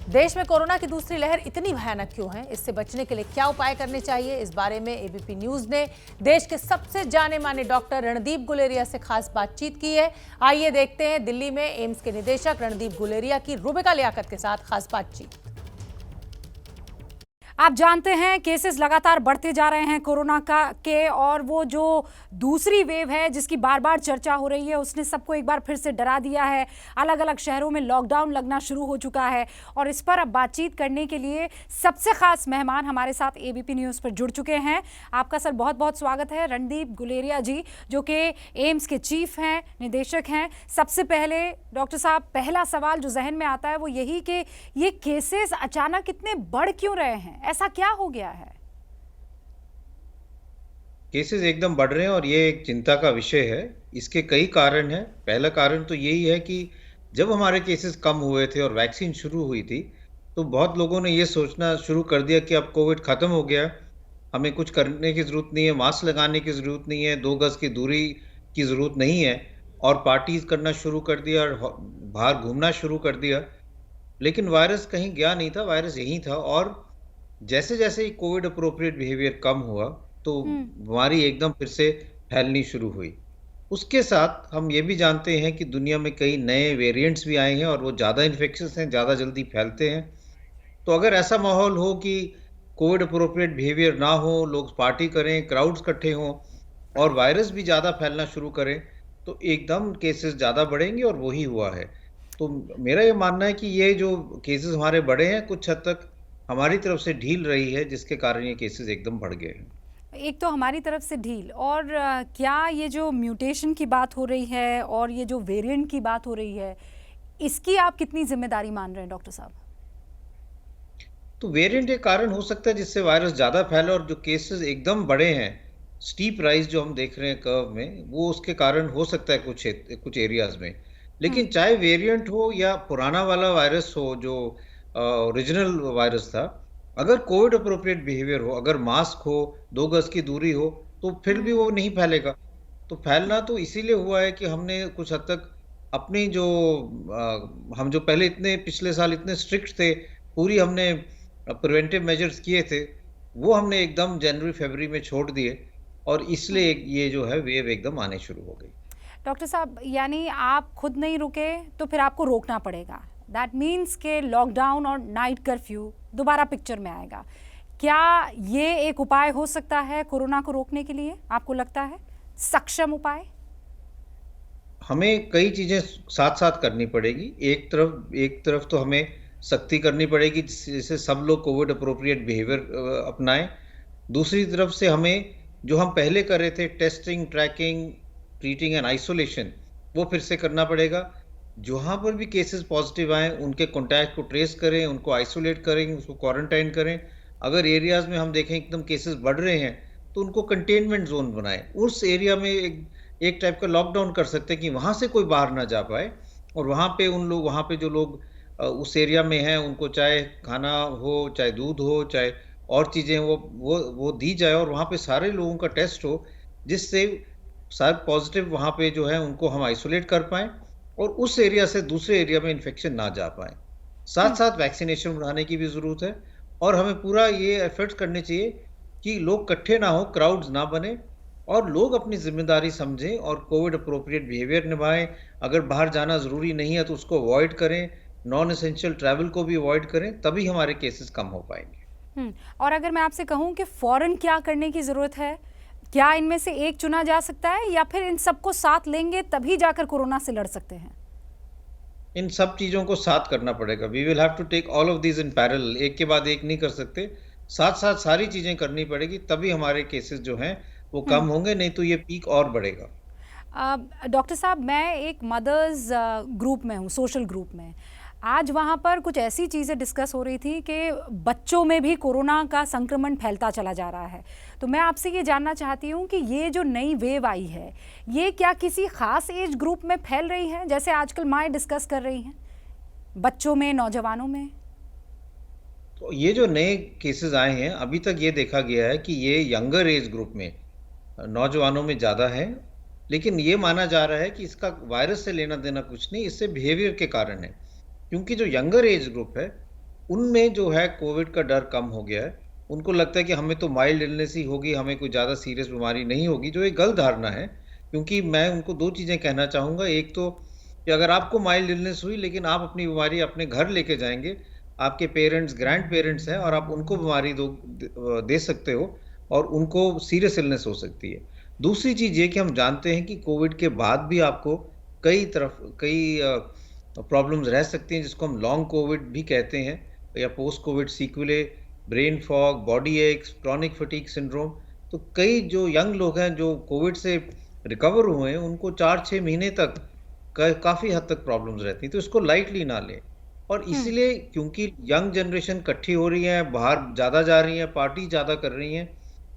देश में कोरोना की दूसरी लहर इतनी भयानक क्यों है? इससे बचने के लिए क्या उपाय करने चाहिए? इस बारे में एबीपी न्यूज ने देश के सबसे जाने माने डॉक्टर रणदीप गुलेरिया से खास बातचीत की है। आइए देखते हैं दिल्ली में एम्स के निदेशक रणदीप गुलेरिया की रूबिका लियाकत के साथ खास बातचीत। आप जानते हैं केसेस लगातार बढ़ते जा रहे हैं कोरोना के, और वो जो दूसरी वेव है जिसकी बार बार चर्चा हो रही है उसने सबको एक बार फिर से डरा दिया है। अलग अलग शहरों में लॉकडाउन लगना शुरू हो चुका है और इस पर अब बातचीत करने के लिए सबसे खास मेहमान हमारे साथ एबीपी न्यूज़ पर जुड़ चुके हैं। आपका सर बहुत बहुत स्वागत है। रणदीप गुलेरिया जी जो कि एम्स के चीफ हैं, निदेशक हैं। सबसे पहले डॉक्टर साहब, पहला सवाल जो जहन में आता है वो यही कि ये केसेस अचानक इतने बढ़ क्यों रहे हैं? ऐसा क्या हो गया है? केसेस एकदम बढ़ रहे हैं और ये एक चिंता का विषय है। इसके कई कारण हैं। पहला कारण तो यही है कि जब हमारे केसेस कम हुए थे और वैक्सीन शुरू हुई थी, तो बहुत लोगों ने ये सोचना शुरू कर दिया कि अब कोविड खत्म हो गया, हमें कुछ करने की ज़रूरत नहीं है, मास्क लगाने की ज़रूरत नहीं है, 2 गज़ की दूरी की ज़रूरत नहीं है, और पार्टीज़ करना शुरू कर दिया और बाहर घूमना शुरू कर दिया। लेकिन वायरस कहीं गया नहीं था, वायरस यहीं था। और जैसे-जैसे ही कोविड एप्रोप्रिएट बिहेवियर कम हुआ, तो बीमारी एकदम फिर से फैलनी शुरू हुई। उसके साथ हम ये भी जानते हैं कि दुनिया में कई नए वेरिएंट्स भी आए हैं और वो ज़्यादा इन्फेक्शियस हैं, ज़्यादा जल्दी फैलते हैं। तो अगर ऐसा माहौल हो कि कोविड एप्रोप्रिएट बिहेवियर ना हो, लोग पार्टी करें, क्राउड्स इकट्ठे हों और वायरस भी ज़्यादा फैलना शुरू करें, तो एकदम केसेस ज़्यादा बढ़ेंगे और वही हुआ है। तो मेरा ये मानना है कि ये जो केसेस हमारे बढ़े हैं, कुछ हद तक हमारी तरफ से ढील रही है, जिसके कारण ये केसेस एकदम बढ़ गए हैं। एक तो हमारी तरफ से ढील, और क्या ये जो म्यूटेशन की बात हो रही है और ये जो वेरिएंट की बात हो रही है, इसकी आप कितनी जिम्मेदारी मान रहे हैं डॉक्टर साहब? तो वेरिएंट एक कारण हो सकता है जिससे वायरस ज़्यादा फैला, और जो केसेस एकदम बड़े हैं, स्टीप राइज जो हम देख रहे हैं कर्व में, वो उसके कारण हो सकता है कुछ एरियाज में। लेकिन चाहे वेरिएंट हो या पुराना वाला वायरस हो जो ओरिजिनल वायरस था, अगर कोविड अप्रोप्रिएट बिहेवियर हो, अगर मास्क हो, 2 गज की दूरी हो, तो फिर भी वो नहीं फैलेगा। तो फैलना तो इसीलिए हुआ है कि हमने कुछ हद तक अपनी जो हम जो पहले इतने पिछले साल इतने स्ट्रिक्ट थे, पूरी हमने प्रिवेंटिव मेजर्स किए थे, वो हमने एकदम जनवरी फरवरी में छोड़ दिए, और इसलिए ये जो है वेव एकदम आने शुरू हो गई। डॉक्टर साहब, यानी आप खुद नहीं रुके तो फिर आपको रोकना पड़ेगा। दैट मीन्स के लॉकडाउन और नाइट कर्फ्यू दोबारा पिक्चर में आएगा। क्या ये एक उपाय हो सकता है कोरोना को रोकने के लिए? आपको लगता है सक्षम उपाय? हमें कई चीजें साथ साथ करनी पड़ेगी। एक तरफ तो हमें सख्ती करनी पड़ेगी जिससे सब लोग कोविड अप्रोप्रिएट बिहेवियर अपनाएं। दूसरी तरफ से हमें जो हम पहले कर रहे थे, testing, tracking, treating and isolation, वो फिर से करना पड़ेगा। जहाँ पर भी केसेस पॉजिटिव आए उनके कॉन्टैक्ट को ट्रेस करें, उनको आइसोलेट करें, उसको क्वारंटाइन करें। अगर एरियाज में हम देखें एकदम केसेस बढ़ रहे हैं, तो उनको कंटेनमेंट जोन बनाएं। उस एरिया में एक टाइप का लॉकडाउन कर सकते हैं कि वहाँ से कोई बाहर ना जा पाए, और वहाँ पे जो लोग उस एरिया में हैं, उनको चाहे खाना हो, चाहे दूध हो, चाहे और चीज़ें, वो दी जाए, और वहाँ पे सारे लोगों का टेस्ट हो, जिससे सारे पॉजिटिव वहाँ पे जो है उनको हम आइसोलेट कर पाएँ और उस एरिया से दूसरे एरिया में इन्फेक्शन ना जा पाए। साथ साथ वैक्सीनेशन बढ़ाने की भी ज़रूरत है, और हमें पूरा ये एफर्ट्स करने चाहिए कि लोग इकट्ठे ना हो, क्राउड्स ना बने, और लोग अपनी जिम्मेदारी समझें और कोविड अप्रोप्रिएट बिहेवियर निभाएं। अगर बाहर जाना ज़रूरी नहीं है तो उसको अवॉइड करें, नॉन एसेंशियल ट्रैवल को भी अवॉइड करें, तभी हमारे केसेस कम हो पाएंगे। और अगर मैं आपसे कहूं कि फौरन क्या करने की ज़रूरत है, क्या इनमें से एक चुना जा सकता है या फिर इन सबको साथ लेंगे तभी जाकर कोरोना से लड़ सकते हैं? इन सब चीज़ों को साथ करना पड़ेगा। We will have to take all of these in parallel. एक के बाद एक नहीं कर सकते, साथ साथ सारी चीज़ें करनी पड़ेगी, तभी हमारे केसेस जो हैं वो कम होंगे, नहीं तो ये पीक और बढ़ेगा। डॉक्टर साहब, मैं एक मदर्स ग्रुप में हूँ, सोशल ग्रुप में। आज वहाँ पर कुछ ऐसी चीज़ें डिस्कस हो रही थी कि बच्चों में भी कोरोना का संक्रमण फैलता चला जा रहा है। तो मैं आपसे ये जानना चाहती हूँ कि ये जो नई वेव आई है, ये क्या किसी ख़ास एज ग्रुप में फैल रही है, जैसे आजकल माएँ डिस्कस कर रही हैं, बच्चों में, नौजवानों में? तो ये जो नए केसेस आए हैं, अभी तक ये देखा गया है कि ये यंगर एज ग्रुप में, नौजवानों में ज़्यादा है। लेकिन ये माना जा रहा है कि इसका वायरस से लेना देना कुछ नहीं, इससे बिहेवियर के कारण है। क्योंकि जो यंगर एज ग्रुप है, उनमें जो है कोविड का डर कम हो गया है। उनको लगता है कि हमें तो माइल्ड इलनेस ही होगी, हमें कोई ज़्यादा सीरियस बीमारी नहीं होगी, जो एक गलत धारणा है। क्योंकि मैं उनको 2 चीज़ें कहना चाहूँगा। एक तो कि अगर आपको माइल्ड इलनेस हुई लेकिन आप अपनी बीमारी अपने घर लेके जाएँगे, आपके पेरेंट्स, ग्रैंड पेरेंट्स हैं और आप उनको बीमारी दे सकते हो और उनको सीरियस इलनेस हो सकती है। दूसरी चीज़ ये कि हम जानते हैं कि कोविड के बाद भी आपको कई प्रॉब्लम्स रह सकती हैं, जिसको हम लॉन्ग कोविड भी कहते हैं या post covid sequelae, brain fog, body aches, chronic fatigue syndrome. तो कई जो यंग लोग हैं जो कोविड से रिकवर हुए हैं, उनको 4-6 महीने तक काफ़ी हद तक प्रॉब्लम्स रहती हैं, तो इसको लाइटली ना लें। और इसीलिए क्योंकि यंग जनरेशन इकट्ठी हो रही है, बाहर ज़्यादा जा रही है, पार्टी ज़्यादा कर रही हैं,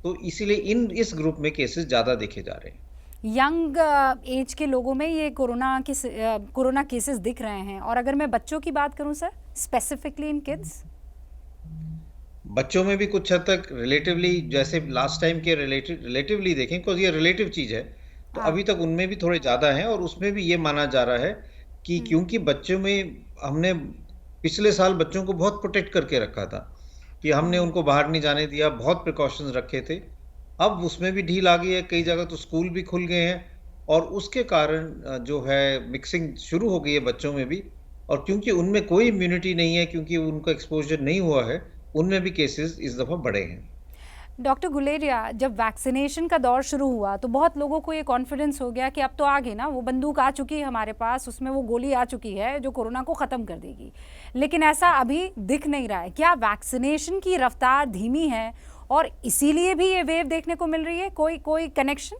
तो इसीलिए इस ग्रुप में केसेस ज़्यादा देखे जा रहे हैं। यंग एज के लोगों में ये कोरोना केसेस दिख रहे हैं। और अगर मैं बच्चों की बात करूं सर, स्पेसिफिकली इन किड्स, बच्चों में भी कुछ हद तक रिलेटिवली, जैसे लास्ट टाइम के रिलेटिवली देखें, बिकॉज ये रिलेटिव चीज़ है, तो हाँ। अभी तक उनमें भी थोड़े ज़्यादा हैं। और उसमें भी ये माना जा रहा है कि क्योंकि बच्चों में हमने पिछले साल बच्चों को बहुत प्रोटेक्ट करके रखा था कि हमने उनको बाहर नहीं जाने दिया, बहुत प्रिकॉशंस रखे थे। अब उसमें भी ढील आ गई है, कई जगह तो स्कूल भी खुल गए हैं और उसके कारण जो है मिक्सिंग शुरू हो गई है बच्चों में भी। और क्योंकि उनमें कोई इम्यूनिटी नहीं है, क्योंकि उनका एक्सपोजर नहीं हुआ है, उनमें भी केसेस इस दफ़ा बढ़े हैं। डॉक्टर गुलेरिया, जब वैक्सीनेशन का दौर शुरू हुआ तो बहुत लोगों को ये कॉन्फिडेंस हो गया कि अब तो आगे ना वो बंदूक आ चुकी है हमारे पास, उसमें वो गोली आ चुकी है जो कोरोना को ख़त्म कर देगी। लेकिन ऐसा अभी दिख नहीं रहा है। क्या वैक्सीनेशन की रफ्तार धीमी है और इसीलिए भी ये वेव देखने को मिल रही है? कोई कनेक्शन?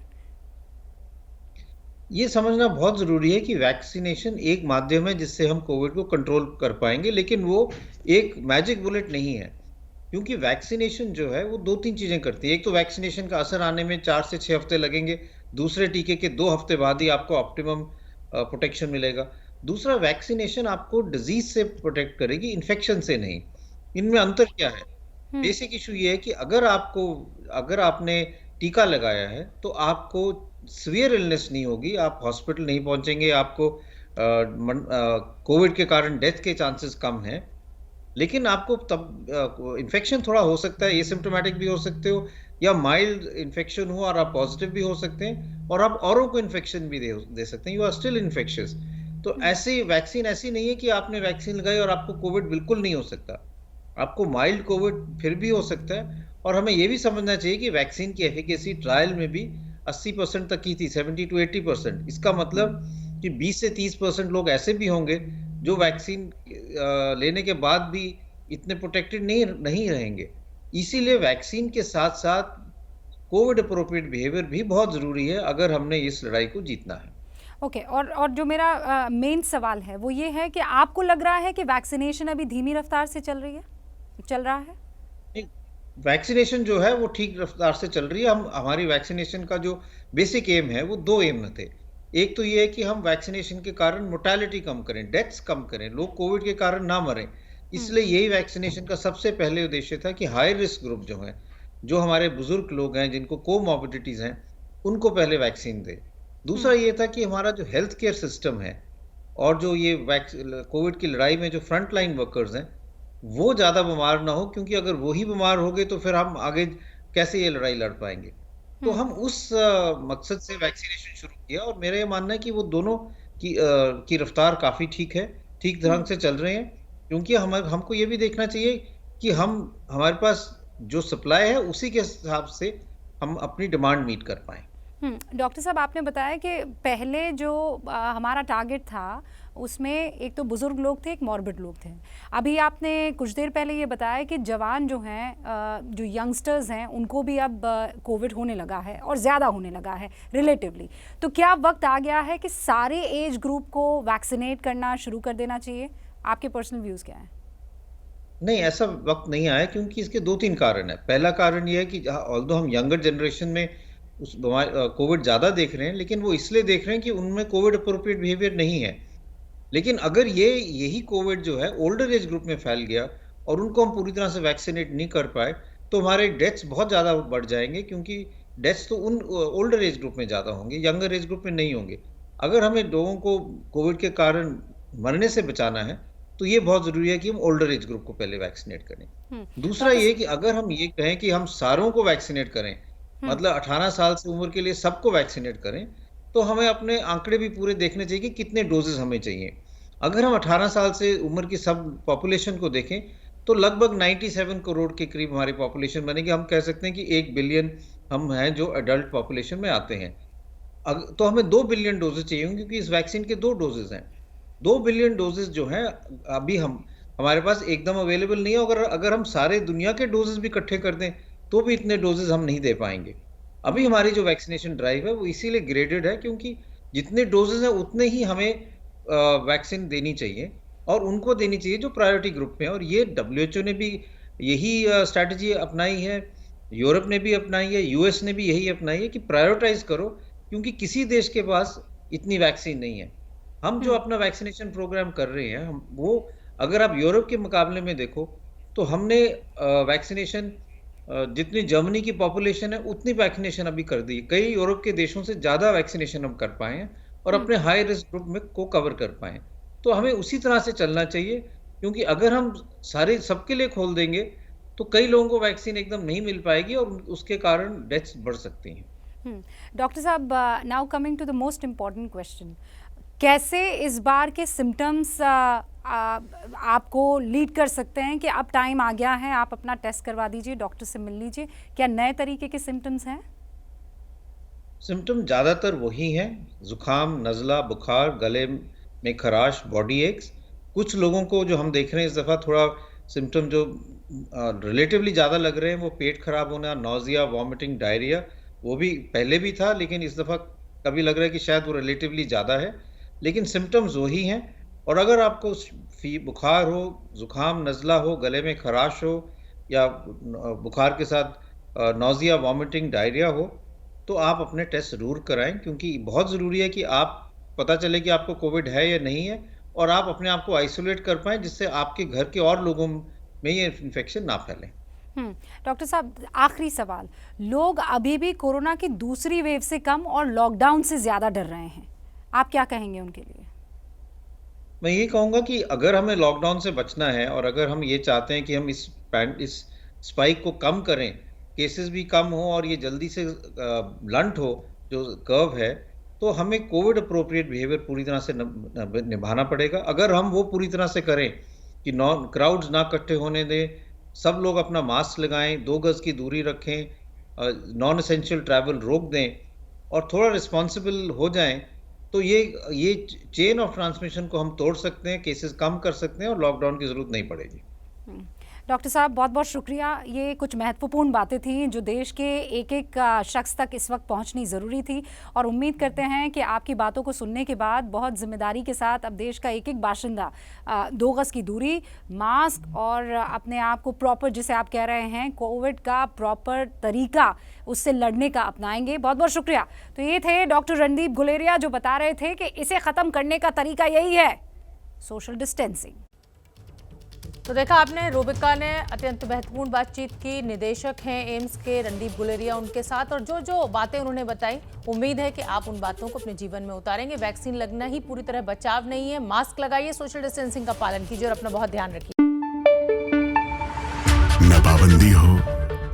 ये समझना बहुत ज़रूरी है कि वैक्सीनेशन एक माध्यम है जिससे हम कोविड को कंट्रोल कर पाएंगे, लेकिन वो एक मैजिक बुलेट नहीं है। क्योंकि वैक्सीनेशन जो है वो 2-3 चीज़ें करती है। एक तो वैक्सीनेशन का असर आने में 4 से 6 हफ्ते लगेंगे, दूसरे टीके के 2 हफ्ते बाद ही आपको ऑप्टिमम प्रोटेक्शन मिलेगा। दूसरा, वैक्सीनेशन आपको डिजीज से प्रोटेक्ट करेगी, इन्फेक्शन से नहीं। इनमें अंतर क्या है? बेसिक इशू ये है कि अगर आपने टीका लगाया है तो आपको सीवियर इलनेस नहीं होगी, आप हॉस्पिटल नहीं पहुंचेंगे, आपको कोविड के कारण डेथ के चांसेस कम हैं। लेकिन आपको तब इन्फेक्शन थोड़ा हो सकता है, एसिम्प्टोमेटिक भी हो सकते हो या माइल्ड इन्फेक्शन हो और आप पॉजिटिव भी हो सकते हैं और आप औरों को इन्फेक्शन भी दे सकते हैं, यू आर स्टिल इन्फेक्शियस। तो ऐसी वैक्सीन ऐसी नहीं है कि आपने वैक्सीन लगाई और आपको कोविड बिल्कुल नहीं हो सकता। आपको माइल्ड कोविड फिर भी हो सकता है। और हमें यह भी समझना चाहिए कि वैक्सीन की एफिकेसी ट्रायल में भी 80% तक की थी, 70 to 80%। इसका मतलब कि 20 से 30% लोग ऐसे भी होंगे जो वैक्सीन लेने के बाद भी इतने प्रोटेक्टेड नहीं रहेंगे। इसीलिए वैक्सीन के साथ साथ कोविड अप्रोप्रिएट बिहेवियर भी बहुत ज़रूरी है अगर हमने इस लड़ाई को जीतना है। ओके। और जो मेरा मेन सवाल है वो ये है कि आपको लग रहा है कि वैक्सीनेशन अभी धीमी रफ्तार से चल रहा है? वैक्सीनेशन जो है वो ठीक रफ्तार से चल रही है। हमारी वैक्सीनेशन का जो बेसिक एम है वो 2 एम थे। एक तो ये है कि हम वैक्सीनेशन के कारण मोर्टेलिटी कम करें, डेथ्स कम करें, लोग कोविड के कारण ना मरें। इसलिए यही वैक्सीनेशन का सबसे पहले उद्देश्य था कि हाई रिस्क ग्रुप जो हैं, जो हमारे बुजुर्ग लोग हैं, जिनको कोमॉर्बिडिटीज हैं, उनको पहले वैक्सीन दें। दूसरा ये था कि हमारा जो हेल्थ केयर सिस्टम है और जो ये कोविड की लड़ाई में जो फ्रंट लाइन वर्कर्स हैं, वो ज़्यादा बीमार ना हो, क्योंकि अगर वो ही बीमार हो गए तो फिर हम आगे कैसे ये लड़ाई लड़ पाएंगे। तो हम उस मकसद से वैक्सीनेशन शुरू किया और मेरा ये मानना है कि वो दोनों की रफ्तार काफ़ी ठीक है, ठीक ढंग से चल रहे हैं। क्योंकि हमको ये भी देखना चाहिए कि हमारे पास जो सप्लाई है उसी के हिसाब से हम अपनी डिमांड मीट कर पाएँ। डॉक्टर साहब, आपने बताया कि पहले जो हमारा टारगेट था उसमें एक तो बुज़ुर्ग लोग थे, एक मॉर्बिड लोग थे। अभी आपने कुछ देर पहले ये बताया कि जवान जो हैं, जो यंगस्टर्स हैं, उनको भी अब कोविड होने लगा है और ज़्यादा होने लगा है रिलेटिवली। तो क्या वक्त आ गया है कि सारे एज ग्रुप को वैक्सीनेट करना शुरू कर देना चाहिए? आपके पर्सनल व्यूज़ क्या हैं? नहीं, ऐसा वक्त नहीं आया, क्योंकि इसके 2-3 कारण हैं। पहला कारण ये है कि ऑल्दो हम यंगर जनरेशन में उस कोविड ज़्यादा देख रहे हैं, लेकिन वो इसलिए देख रहे हैं कि उनमें कोविड अप्रोप्रिएट बिहेवियर नहीं है। लेकिन अगर यही कोविड जो है ओल्डर एज ग्रुप में फैल गया और उनको हम पूरी तरह से वैक्सीनेट नहीं कर पाए, तो हमारे डेथ्स बहुत ज़्यादा बढ़ जाएंगे, क्योंकि डेथ्स तो उन ओल्डर एज ग्रुप में ज़्यादा होंगे, यंगर एज ग्रुप में नहीं होंगे। अगर हमें लोगों को कोविड के कारण मरने से बचाना है, तो ये बहुत जरूरी है कि हम ओल्डर एज ग्रुप को पहले वैक्सीनेट करें। दूसरा ये कि अगर हम ये कहें कि हम सारों को वैक्सीनेट करें, मतलब 18 साल से उम्र के लिए सबको वैक्सीनेट करें, तो हमें अपने आंकड़े भी पूरे देखने चाहिए कि कितने डोजेस हमें चाहिए। अगर हम 18 साल से उम्र की सब पॉपुलेशन को देखें तो लगभग 97 करोड़ के करीब हमारी पॉपुलेशन बनेगी। हम कह सकते हैं कि 1 बिलियन हम हैं जो एडल्ट पॉपुलेशन में आते हैं। तो हमें 2 बिलियन डोजेज चाहिए होंगे, क्योंकि इस वैक्सीन के 2 डोजेज हैं। 2 बिलियन डोजेज जो हैं अभी हमारे पास एकदम अवेलेबल नहीं है। अगर हम सारे दुनिया के डोजेज भी इकट्ठे कर दें तो भी इतने डोजेज हम नहीं दे पाएंगे। अभी हमारी जो वैक्सीनेशन ड्राइव है वो इसीलिए ग्रेडेड है, क्योंकि जितने डोजेज हैं उतने ही हमें वैक्सीन देनी चाहिए, और उनको देनी चाहिए जो प्रायोरिटी ग्रुप में है। और ये WHO ने भी यही स्ट्रैटेजी अपनाई है, यूरोप ने भी अपनाई है, US ने भी यही अपनाई है कि प्रायोरिटाइज करो, क्योंकि किसी देश के पास इतनी वैक्सीन नहीं है। हम जो अपना वैक्सीनेशन प्रोग्राम कर रहे हैं वो अगर आप यूरोप के मुकाबले में देखो तो हमने वैक्सीनेशन जितनी जर्मनी की पॉपुलेशन है उतनी वैक्सीनेशन अभी कर दी। कई यूरोप के देशों से ज़्यादा वैक्सीनेशन हम कर पाए हैं और अपने हाई रिस्क ग्रुप में को कवर कर पाए। तो हमें उसी तरह से चलना चाहिए, क्योंकि अगर हम सारे सबके लिए खोल देंगे तो कई लोगों को वैक्सीन एकदम नहीं मिल पाएगी और उसके कारण डेथ्स बढ़ सकती हैं। डॉक्टर साहब, now coming to the most important question, कैसे इस बार के सिम्टम्स आपको लीड कर सकते हैं कि अब टाइम आ गया है, आप अपना टेस्ट करवा दीजिए, डॉक्टर से मिल लीजिए? क्या नए तरीके के सिम्टम्स हैं? सिम्टम ज़्यादातर वही हैं, जुकाम, नज़ला, बुखार, गले में खराश, बॉडी एक्स। कुछ लोगों को जो हम देख रहे हैं इस दफ़ा थोड़ा सिम्टम जो रिलेटिवली ज़्यादा लग रहे हैं वो पेट खराब होना, नौजिया, वॉमिटिंग, डायरिया। वो भी पहले भी था, लेकिन इस दफ़ा कभी लग रहा है कि शायद वो रिलेटिवली ज़्यादा है, लेकिन सिम्टम्स वही हैं। और अगर आपको बुखार हो, जुकाम, नज़ला हो, गले में खराश हो, या बुखार के साथ नौजिया, वॉमिटिंग, डायरिया हो, तो आप अपने टेस्ट ज़रूर कराएं, क्योंकि बहुत ज़रूरी है कि आप पता चले कि आपको कोविड है या नहीं है, और आप अपने आप को आइसोलेट कर पाएं, जिससे आपके घर के और लोगों में ये इन्फेक्शन ना फैले। डॉक्टर साहब, आखिरी सवाल, लोग अभी भी कोरोना की दूसरी वेव से कम और लॉकडाउन से ज़्यादा डर रहे हैं, आप क्या कहेंगे उनके लिए? मैं ये कहूँगा कि अगर हमें लॉकडाउन से बचना है और अगर हम ये चाहते हैं कि हम इस स्पाइक को कम करें, केसेस भी कम हो और ये जल्दी से ब्लंट हो जो कर्व है, तो हमें कोविड अप्रोप्रिएट बिहेवियर पूरी तरह से निभाना पड़ेगा। अगर हम वो पूरी तरह से करें कि क्राउड्स ना इकट्ठे होने दें, सब लोग अपना मास्क लगाएं, 2 गज की दूरी रखें, नॉन एसेंशियल ट्रैवल रोक दें और थोड़ा रिस्पॉन्सिबल हो जाएं, तो ये चेन ऑफ ट्रांसमिशन को हम तोड़ सकते हैं, केसेस कम कर सकते हैं और लॉकडाउन की ज़रूरत नहीं पड़ेगी। डॉक्टर साहब, बहुत बहुत शुक्रिया। ये कुछ महत्वपूर्ण बातें थी जो देश के एक एक शख्स तक इस वक्त पहुंचनी ज़रूरी थी, और उम्मीद करते हैं कि आपकी बातों को सुनने के बाद बहुत जिम्मेदारी के साथ अब देश का एक एक बाशिंदा 2 गज की दूरी, मास्क और अपने आप को प्रॉपर, जिसे आप कह रहे हैं कोविड का प्रॉपर तरीका, उससे लड़ने का अपनाएंगे। बहुत बहुत शुक्रिया। तो ये थे डॉक्टर रणदीप गुलेरिया जो बता रहे थे कि इसे ख़त्म करने का तरीका यही है, सोशल डिस्टेंसिंग। तो देखा आपने, रूबिका ने अत्यंत महत्वपूर्ण बातचीत की, निदेशक हैं एम्स के रणदीप गुलेरिया उनके साथ, और जो जो बातें उन्होंने बताई, उम्मीद है कि आप उन बातों को अपने जीवन में उतारेंगे। वैक्सीन लगना ही पूरी तरह बचाव नहीं है, मास्क लगाइए, सोशल डिस्टेंसिंग का पालन कीजिए और अपना बहुत ध्यान रखिए। न पाबंदी हो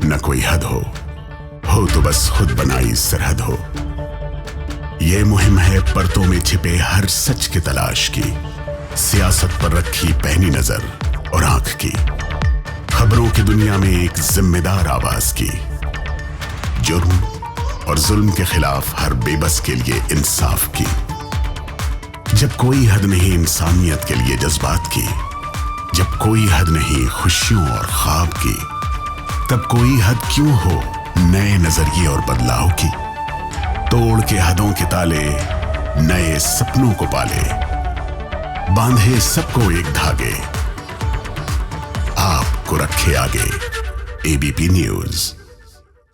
न कोई हद हो तो बस खुद बनाई सरहद हो। ये मुहिम है परतों में छिपे हर सच की तलाश की, सियासत पर रखी पैनी नजर और आंख की, खबरों की दुनिया में एक जिम्मेदार आवाज की, जुर्म और जुल्म के खिलाफ हर बेबस के लिए इंसाफ की। जब कोई हद नहीं इंसानियत के लिए जज्बात की, जब कोई हद नहीं खुशियों और ख्वाब की, तब कोई हद क्यों हो नए नजरिए और बदलाव की। तोड़ के हदों के ताले, नए सपनों को पाले, बांधे सबको एक धागे, आपको रखे आगे। ABP news.